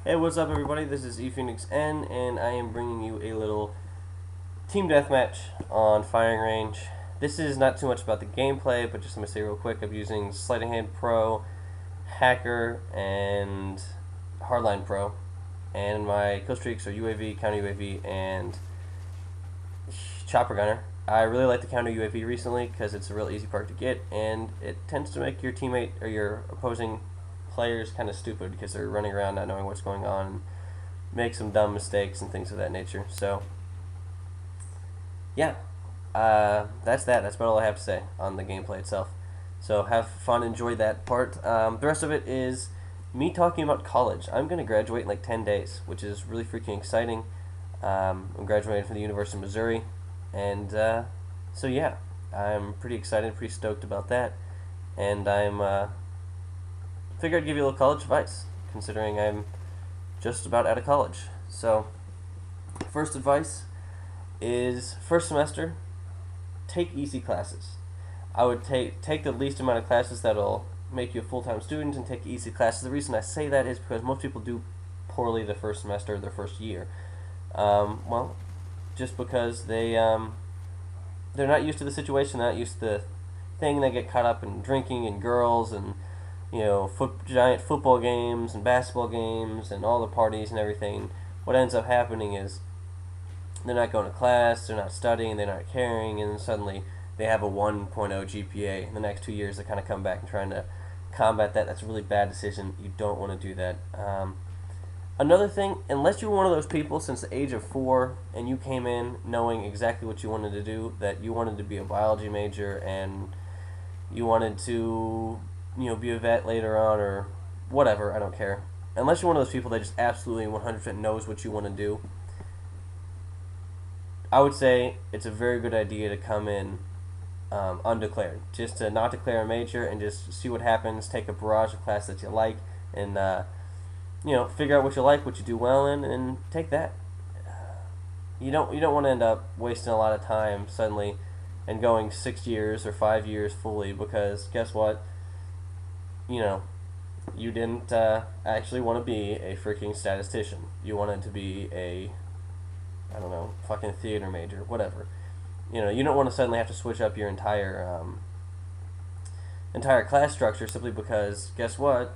Hey, what's up, everybody? This is ePhoenixN, and I am bringing you a little team deathmatch on Firing Range. This is not too much about the gameplay, but just let me say real quick, I'm using Sleight of Hand Pro, Hacker, and Hardline Pro. And my kill streaks are UAV, Counter UAV, and Chopper Gunner. I really like the Counter UAV recently because it's a real easy perk to get, and it tends to make your teammate or your opposing players kind of stupid because they're running around not knowing what's going on and make some dumb mistakes and things of that nature. So, yeah, that's that. That's about all I have to say on the gameplay itself. So have fun, enjoy that part. The rest of it is me talking about college. I'm going to graduate in like 10 days, which is really freaking exciting. I'm graduating from the University of Missouri, and so yeah, I'm pretty excited, pretty stoked about that, and I'm figured I'd give you a little college advice, considering I'm just about out of college. So, first advice is first semester, take easy classes. I would take the least amount of classes that'll make you a full-time student and take easy classes. The reason I say that is because most people do poorly the first semester of their first year. Well, just because they're not used to the situation, they're not used to the thing. They get caught up in drinking and girls and giant football games and basketball games and all the parties and everything. What ends up happening is they're not going to class, they're not studying, they're not caring, and then suddenly they have a 1.0 GPA. In the next 2 years, they kind of come back and trying to combat that. That's a really bad decision. You don't want to do that. Another thing, unless you're one of those people since the age of 4 and you came in knowing exactly what you wanted to do, that you wanted to be a biology major and you wanted to be a vet later on or whatever, I don't care. Unless you're one of those people that just absolutely 100% knows what you want to do, I would say it's a very good idea to come in undeclared. Just to not declare a major and just see what happens, take a barrage of class that you like, and figure out what you like, what you do well in, and take that. You don't want to end up wasting a lot of time suddenly and going 6 years or 5 years fully because guess what? You didn't actually want to be a freaking statistician. You wanted to be a, I don't know, fucking theater major, whatever. You don't want to suddenly have to switch up your entire class structure simply because guess what?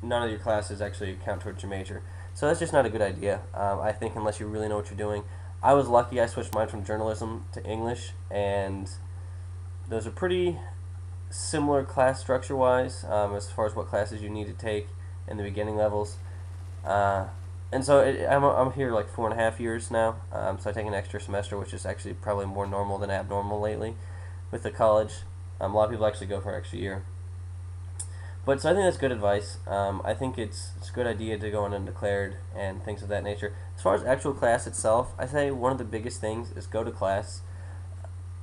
None of your classes actually count towards your major. So that's just not a good idea. I think unless you really know what you're doing. I was lucky. I switched mine from journalism to English, and those are pretty similar class structure wise as far as what classes you need to take in the beginning levels. And so I'm here like 4.5 years now, so I take an extra semester, which is actually probably more normal than abnormal lately with the college. A lot of people actually go for an extra year. But so I think that's good advice. I think it's a good idea to go in undeclared and things of that nature. As far as actual class itself, I say one of the biggest things is go to class.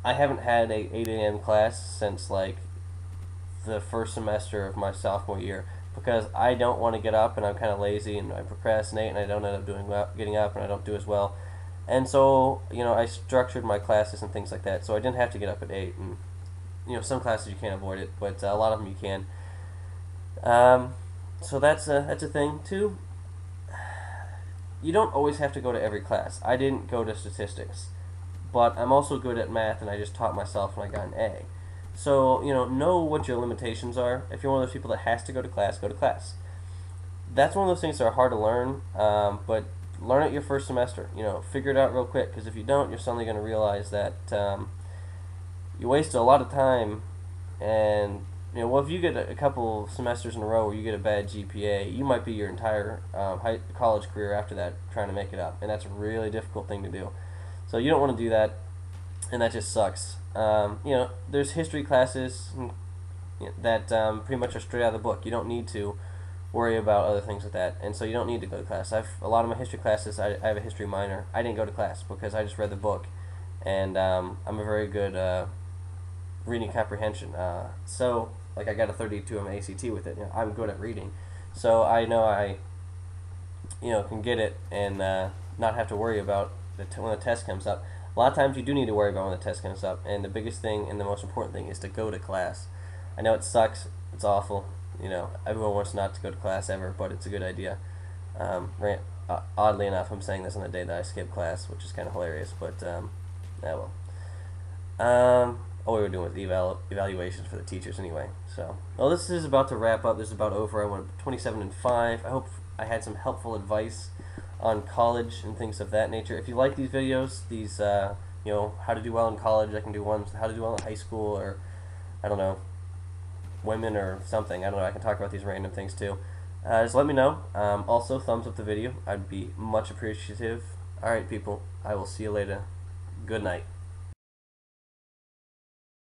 I haven't had a 8 a.m. class since like the first semester of my sophomore year because I don't want to get up and I'm kind of lazy and I procrastinate and I don't end up getting up and I don't do as well. And so I structured my classes and things like that, so I didn't have to get up at 8. And some classes you can't avoid it, but a lot of them you can. So that's a thing too. You don't always have to go to every class. I didn't go to statistics, but I'm also good at math, and I just taught myself when I got an A. So know what your limitations are. If you're one of those people that has to go to class, go to class. That's one of those things that are hard to learn, but learn it your first semester. Figure it out real quick, because if you don't, you're suddenly going to realize that you wasted a lot of time and well, if you get a couple semesters in a row where you get a bad GPA, you might be your entire college career after that trying to make it up, and that's a really difficult thing to do. So you don't want to do that, and that just sucks. There's history classes that pretty much are straight out of the book. You don't need to worry about other things with that, and so you don't need to go to class. A lot of my history classes, I have a history minor. I didn't go to class because I just read the book, and I'm a very good reading comprehension. So like I got a 32 on my ACT with it. I'm good at reading, so I know I can get it and not have to worry about when the test comes up. A lot of times you do need to worry about when the test comes up, and the biggest thing and the most important thing is to go to class. I know it sucks, it's awful. Everyone wants not to go to class ever, but it's a good idea. Oddly enough, I'm saying this on the day that I skipped class, which is kind of hilarious, but yeah, well. All we were doing was evaluations for the teachers anyway. So, well, this is about to wrap up. This is about over. I went 27-5. I hope I had some helpful advice on college and things of that nature. If you like these videos, these how to do well in college, I can do ones how to do well in high school, or I don't know, women or something. I don't know. I can talk about these random things too. Just let me know. Also, thumbs up the video. I'd be much appreciative. All right, people. I will see you later. Good night.